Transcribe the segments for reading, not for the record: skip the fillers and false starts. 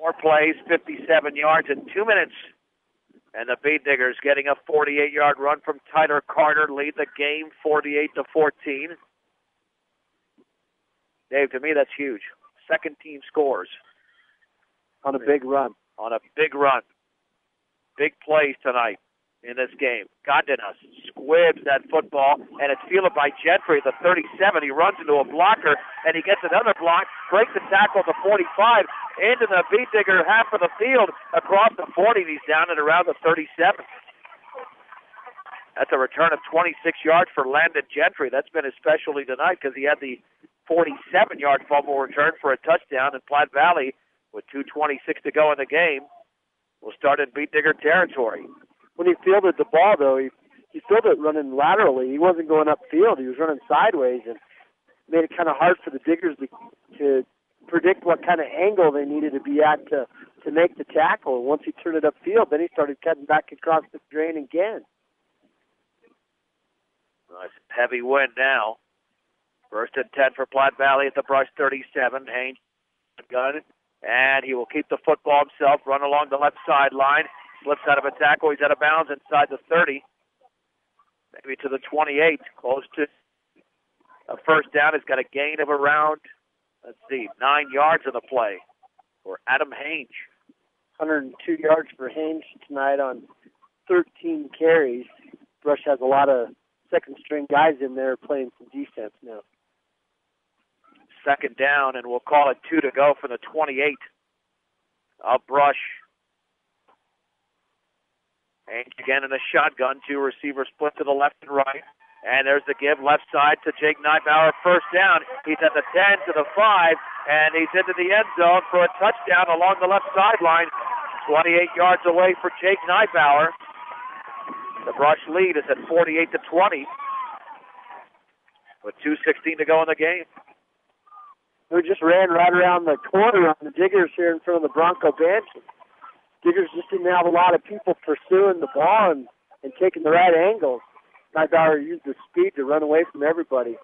4 plays, 57 yards in 2 minutes. And the Beat Diggers getting a 48-yard run from Tyler Carter lead the game 48-14. Dave, to me, that's huge. Second team scores. On a big run. On a big run. Big plays tonight in this game. Godinez squibs that football, and it's fielded by Gentry at the 37. He runs into a blocker, and he gets another block, breaks the tackle at the 45, into the Beat Digger half of the field, across the 40, and he's down at around the 37. That's a return of 26 yards for Landon Gentry. That's been his specialty tonight because he had the 47-yard fumble return for a touchdown, in Platte Valley, with 2:26 to go in the game, will start in Beat Digger territory. When he fielded the ball, though, he fielded it running laterally. He wasn't going upfield. He was running sideways, and made it kind of hard for the Diggers to predict what kind of angle they needed to be at to make the tackle. And once he turned it upfield, then he started cutting back across the drain again. Nice heavy wind now. First and 10 for Platte Valley at the Brush 37. Haynes gun, and he will keep the football himself, run along the left sideline. Slips out of a tackle. He's out of bounds inside the 30. Maybe to the 28. Close to a first down. He's got a gain of around, 9 yards in the play for Adam Haynes. 102 yards for Haynes tonight on 13 carries. Brush has a lot of second-string guys in there playing some defense now. Second down, and we'll call it 2 to go for the 28 of Brush. Haynes again in a shotgun. 2 receivers split to the left and right. And there's the give left side to Jake Neibauer. First down. He's at the 10 to the 5, and he's into the end zone for a touchdown along the left sideline. 28 yards away for Jake Neibauer. The Brush lead is at 48-20 with 2:16 to go in the game. We just ran right around the corner on the Diggers here in front of the Bronco bench. Diggers just didn't have a lot of people pursuing the ball and taking the right angles. Neibauer used the speed to run away from everybody.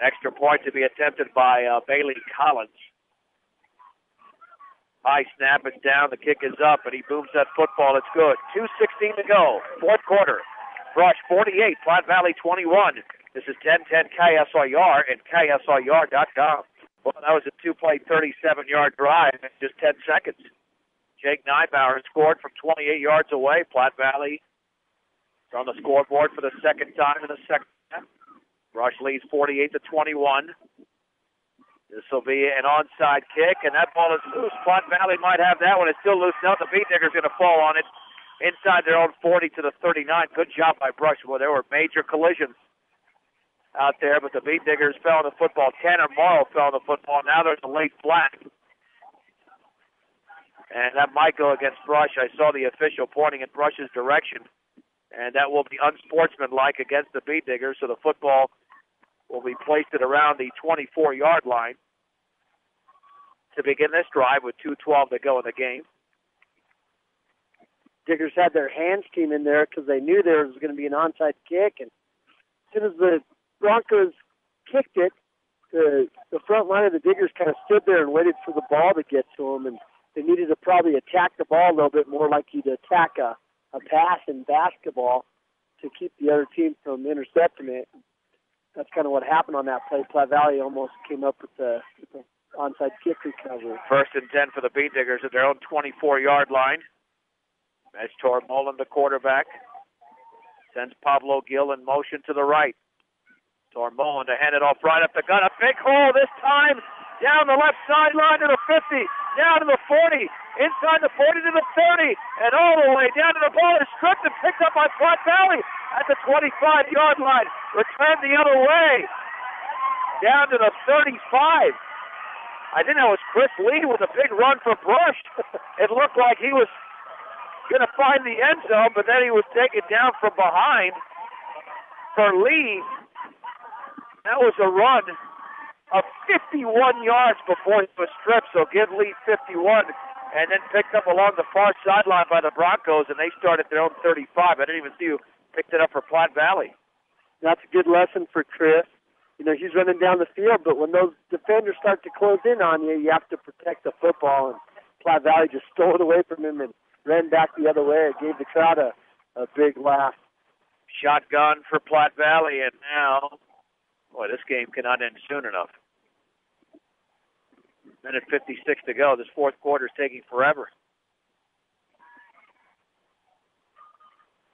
Extra point to be attempted by Bailey Collins. High snap, it's down, the kick is up, and he booms that football. It's good. 2:16 to go, fourth quarter. Brush 48, Platte Valley 21. This is 1010 KSIR and KSIR.com. Well, that was a 2-play, 37-yard drive in just 10 seconds. Jake Neibauer scored from 28 yards away. Platte Valley is on the scoreboard for the second time in the second half. Brush leads 48-21. This will be an onside kick, and that ball is loose. Platte Valley might have that one. It's still loose now. The Beat Diggers going to fall on it inside their own 40 to the 39. Good job by Brush. Well, there were major collisions out there, but the Beat Diggers fell on the football. Tanner Morrow fell on the football. Now there's a late flag. And that might go against Brush. I saw the official pointing in Brush's direction, and that will be unsportsmanlike against the Beat Diggers, so the football will be placed at around the 24-yard line to begin this drive with 2:12 to go in the game. Diggers had their hands team in there because they knew there was going to be an onside kick, and as soon as the Broncos kicked it, the front line of the Diggers kind of stood there and waited for the ball to get to them, and they needed to probably attack the ball a little bit more like you'd attack a pass in basketball to keep the other team from intercepting it. That's kind of what happened on that play. Platte Valley almost came up with the onside kick recovery. First and 10 for the Beat Diggers at their own 24-yard line. As Tormolen, the quarterback, sends Pablo Gill in motion to the right. Tormolen to hand it off right up the gut. A big hole this time. Down the left sideline to the 50. Down to the 40. Inside the 40 to the 30. And all the way down to the ball is stripped and picked up by Platte Valley at the 25-yard line. Returned the other way. Down to the 35. I think that was Chris Lee with a big run for Brush. It looked like he was going to find the end zone, but then he was taken down from behind for Lee. That was a run of 51 yards before he was stripped, so give Lee 51, and then picked up along the far sideline by the Broncos, and they started their own 35. I didn't even see who picked it up for Platte Valley. That's a good lesson for Chris. he's running down the field, but when those defenders start to close in on you, you have to protect the football. And Platte Valley just stole it away from him and ran back the other way. It gave the crowd a big laugh. Shotgun for Platte Valley, and now, boy, this game cannot end soon enough. Minute 56 to go. This fourth quarter is taking forever.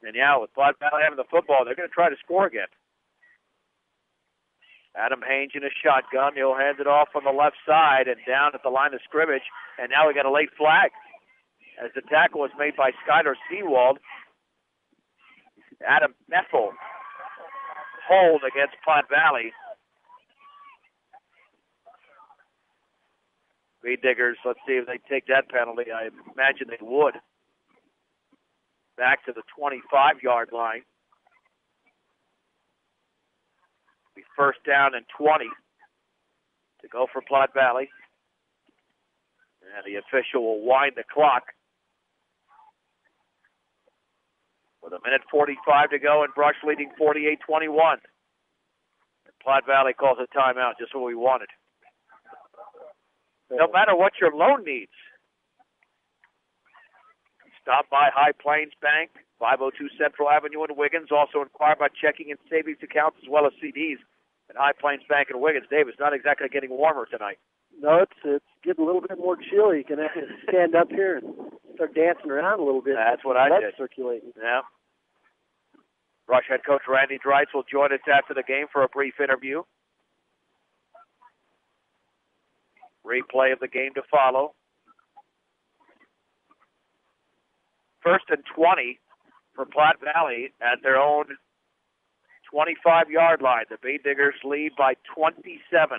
And yeah, with Platte Valley having the football, they're going to try to score again. Adam Haynes in a shotgun. He'll hand it off on the left side and down at the line of scrimmage. And now we got a late flag as the tackle was made by Skylar Seawald. Adam Methel hold against Platte Valley. Reed Diggers, let's see if they take that penalty. I imagine they would. Back to the 25-yard line. Be first down and 20 to go for Platte Valley. And the official will wind the clock. With a minute 45 to go and Brush leading 48-21. Platte Valley calls a timeout, just what we wanted. No matter what your loan needs, stop by High Plains Bank, 502 Central Avenue in Wiggins. Also inquire about checking and savings accounts as well as CDs at High Plains Bank in Wiggins. Dave, it's not exactly getting warmer tonight. No, it's getting a little bit more chilly. You can stand up here and start dancing around a little bit. That's what I did. Circulating. Yeah. Rush head coach Randy Dreitz will join us after the game for a brief interview. Replay of the game to follow. First and 20 for Platte Valley at their own 25-yard line. The Bay Diggers lead by 27.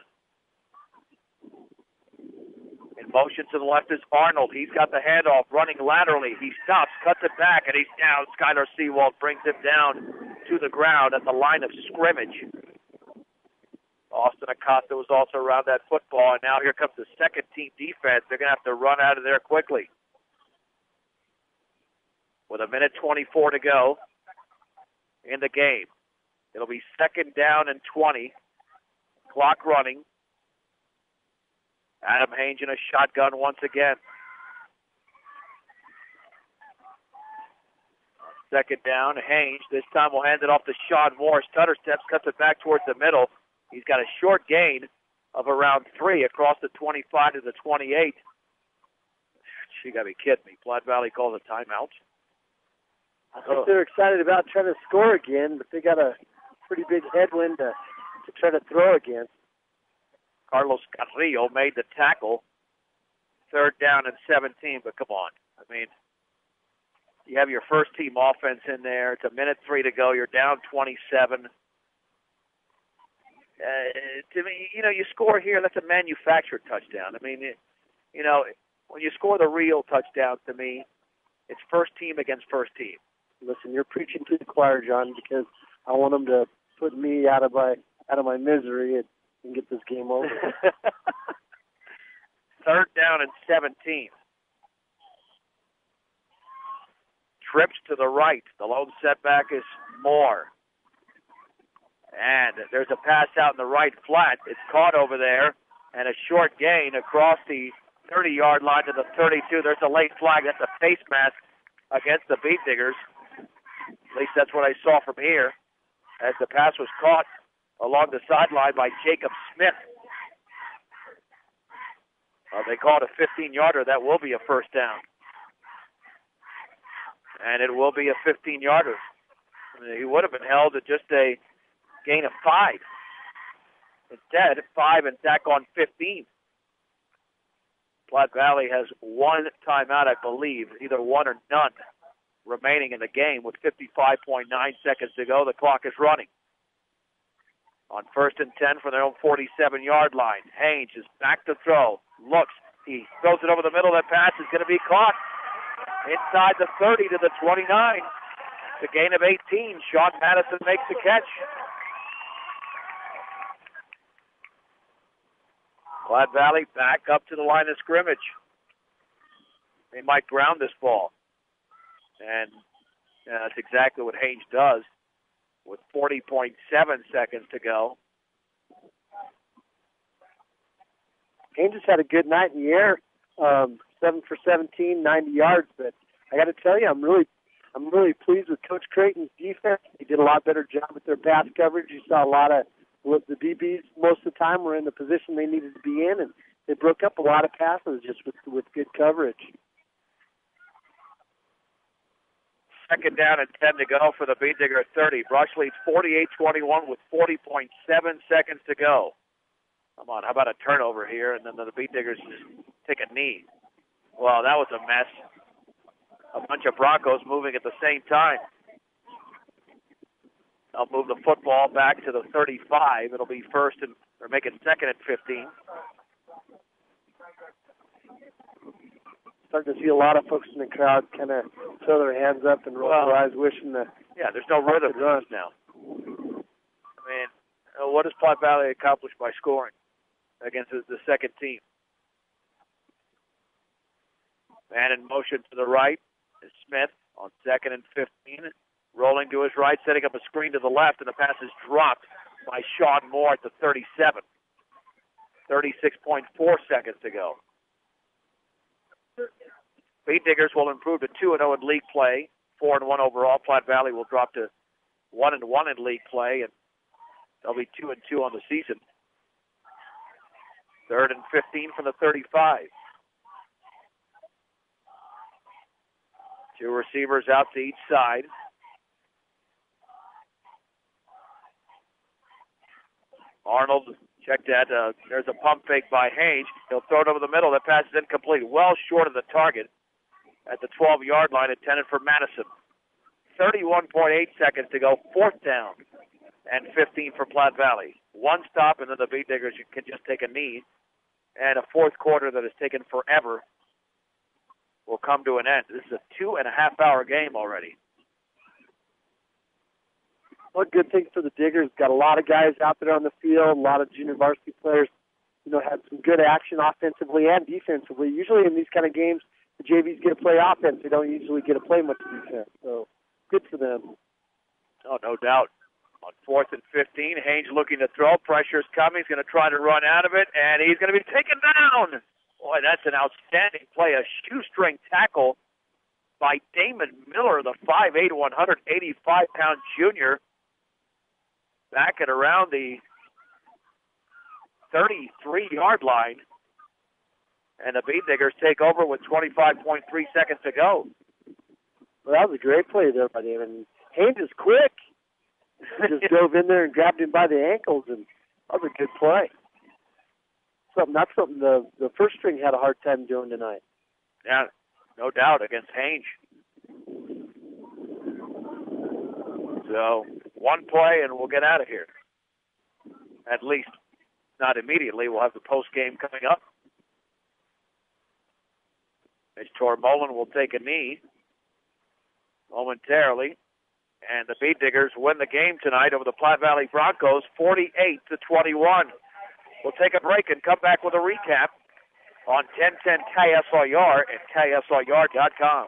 In motion to the left is Arnold. He's got the handoff, running laterally. He stops, cuts it back, and he's down. Skylar Seawald brings him down to the ground at the line of scrimmage. Austin Acosta was also around that football, and now here comes the second-team defense. They're going to have to run out of there quickly. With a minute 24 to go in the game. It'll be second down and 20. Clock running. Adam Haynes in a shotgun once again. Second down, Haynes. This time we'll hand it off to Sean Morris. Tutter steps, cuts it back towards the middle. He's got a short gain of around 3 across the 25 to the 28. You got to be kidding me. Platte Valley calls a timeout. I think they're excited about trying to score again, but they got a pretty big headwind to try to throw against. Carlos Carrillo made the tackle. Third down and 17, but come on. I mean, you have your first team offense in there. It's a minute 3 to go. You're down 27. To me, you score here, that's a manufactured touchdown. I mean, when you score the real touchdown, to me, it's first team against first team. Listen, you're preaching to the choir, John, because I want them to put me out of my misery and get this game over. Third down and 17. Trips to the right. The lone setback is Moore. And there's a pass out in the right flat. It's caught over there. And a short gain across the 30-yard line to the 32. There's a late flag. That's a face mask against the Beat Diggers. At least that's what I saw from here. As the pass was caught along the sideline by Jacob Smith. They called a 15-yarder. That will be a first down. And it will be a 15-yarder. He would have been held at just a gain of 5. Instead, 5 and tack on 15. Platte Valley has one timeout, I believe, either one or none, remaining in the game with 55.9 seconds to go. The clock is running. On first and 10 from their own 47-yard line. Haynes is back to throw. Looks. He throws it over the middle. That pass is going to be caught inside the 30 to the 29. It's a gain of 18. Sean Madison makes the catch. Platte Valley back up to the line of scrimmage. They might ground this ball. And that's exactly what Haynes does with 40.7 seconds to go. Haynes has had a good night in the air, 7 for 17, 90 yards. But I got to tell you, I'm really pleased with Coach Creighton's defense. He did a lot better job with their pass coverage. You saw a lot of the DBs most of the time were in the position they needed to be in, and they broke up a lot of passes just with good coverage. Second down and 10 to go for the Beet Digger 30. Brush leads 48-21 with 40.7 seconds to go. Come on, how about a turnover here, and then the Beet Diggers just take a knee. Well, that was a mess. A bunch of Broncos moving at the same time. They'll move the football back to the 35. It'll be make it second and 15. Starting to see a lot of folks in the crowd kind of throw their hands up and roll their eyes, wishing that. Yeah, there's no rhythm now. I mean, what does Platte Valley accomplish by scoring against the second team? Man in motion to the right is Smith on second and 15. Rolling to his right, setting up a screen to the left, and the pass is dropped by Sean Moore at the 37. 36.4 seconds to go. Beet Diggers will improve to 2-0 in league play, 4-1 overall. Platte Valley will drop to 1-1 in league play, and they'll be 2-2 on the season. Third and 15 from the 35. Two receivers out to each side. Arnold, check that. There's a pump fake by Haynes. He'll throw it over the middle. That pass is incomplete. Well short of the target at the 12-yard line, intended for Madison. 31.8 seconds to go. Fourth down and 15 for Platte Valley. One stop, and then the Beet Diggers can just take a knee. And a fourth quarter that has taken forever will come to an end. This is a 2.5-hour game already. One good thing for the Diggers, got a lot of guys out there on the field, a lot of junior varsity players, had some good action offensively and defensively. Usually in these kind of games, the JVs get to play offense. They don't usually get to play much defense. So good for them. Oh, no doubt. On fourth and 15, Haynes looking to throw. Pressure's coming. He's going to try to run out of it, and he's going to be taken down. Boy, that's an outstanding play. A shoestring tackle by Damon Miller, the 5'8", 185-pound junior. Back at around the 33-yard line. And the Beet Diggers take over with 25.3 seconds to go. Well, that was a great play there by Damon. Haynes is quick. Just dove in there and grabbed him by the ankles, and that was a good play. That's something the first string had a hard time doing tonight. Yeah, no doubt, against Haynes. So, one play and we'll get out of here. At least, not immediately. We'll have the post game coming up. Mitch Tormolen will take a knee momentarily. And the Beet Diggers win the game tonight over the Platte Valley Broncos, 48-21. We'll take a break and come back with a recap on 1010 KSLR and KSLR.com.